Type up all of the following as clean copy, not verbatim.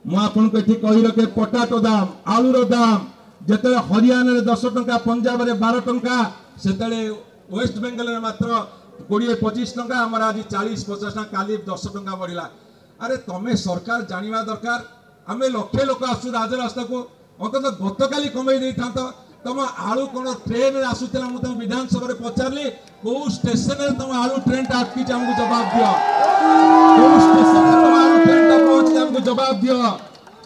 मुझे कही रखे पटाटो दाम आलूर दाम जिते हरियाणा 10 टंका पंजाब रे 12 टंका से वेस्ट बेंगल में मात्र 20-25 टंका आमर आज 40-50 टंका काली 10 टंका बढ़ला। अरे तमें सरकार जानिबा दरकार आमे लक्षे लोक आसु राजरास्ता को अंत गत काली कमे दे था तुम आलू कौन ट्रेन आसूला मुझे विधानसभा पचारि कौ स्टेशन में तुम आलू ट्रेन अटकी आमको जवाब दियो कौ स्टेशन में तुम आलू ट्रेन पहुंची आमको जवाब दियो।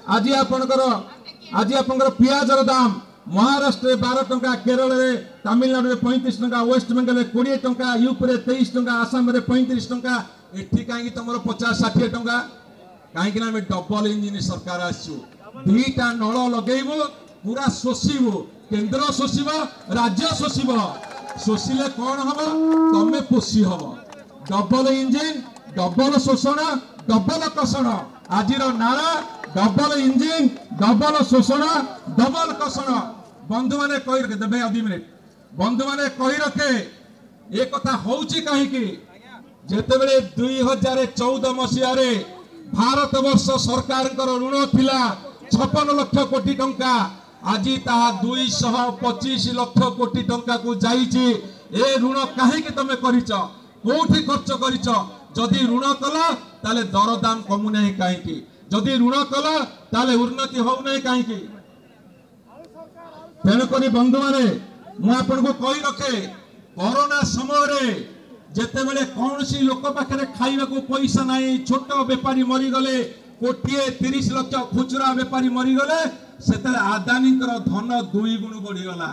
आज आपंकर पियाजर दाम महाराष्ट्र 12 टंका केरल में तमिलनाडु में 35 टंका वेस्ट बेंगल में 20 टंका यूपी में 23 टंका आसाम में 35 टंका एठी कहीं तुम 50-60 टंका कहीं डबल इंजिन सरकार आसू दुईटा नल लगेबू पूरा शोषिबू केंद्र शोषिब राज्य शोषिब शोषिले कौन हम तमें पोषी हम डबल इंजिन डबल शोषण डबल कषण आज नारा डबल इंजिन डबल शोषण डबल कषण। बंधु मैंने कही रखे देवे 2 मिनिट बंधु मैंने कही रखे ये कथा होउची कहीं जेतेबेले 2014 मसीह भारत वर्ष सरकार ऋण थिला 56 लाख कोटी टंका आज ताहा 225 लाख कोटी टंका को जाइए। ए ऋण कहीं तमें करिच कोठी खर्च करिच जदि ऋण कला ताले दर दाम कमु नहीं कहीं जदि ऋण कला ताले उन्नति हो नहीं कहीं। तेणुक बंधु मैंने मुझे कही रखे कोरोना समय जितेबले कौन सी लोक पाखे खाइबा को पैसा नहीं छोट बेपारी मरीगले 130 लाख खुचरा बेपारी मरीगले से आदानी धन 2 गुण बढ़ीगला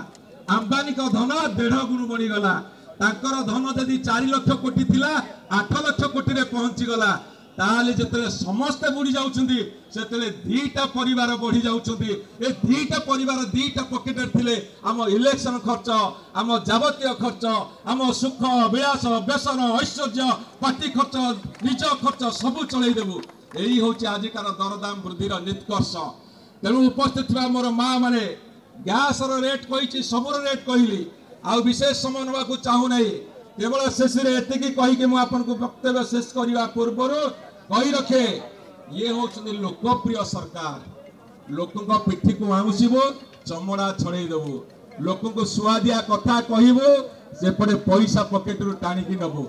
अंबानी धन 1.5 गुण बढ़ीगला तांकर धन जदि 4 लाख कोटी थिला 8 लाख कोटी रे पहुंची गला ताले जिते समस्ते बुड़ी जाउछंदी सेते दीटा परिवार बढ़ी जाउछंदी ए दीटा परिवार दीटा पॉकेट थिले आम इलेक्शन खर्च आम जावतीय खर्च आम सुख विलास व्यसन ऐश्वर्य पार्टी खर्च निज खर्च सबू चलई देबू यही होची आजिकार दरदाम वृद्धिर निष्कर्ष। तेणु उपस्थित थिबा मोर माँ माने गैस रेट कही सबुर रेट कहली आ विशेष समय नवा को चाहू नहीं केवल शेष एति कहीकि मुझे वक्तव्य शेष करने पूर्व कही रखे ये हूँ लोकप्रिय सरकार लोकों पिठी को आउसीबू चमड़ा छड़े देबू लोकों सुआदिया कथा कहबू सेपटे पैसा पकेट टाणिकी नबू।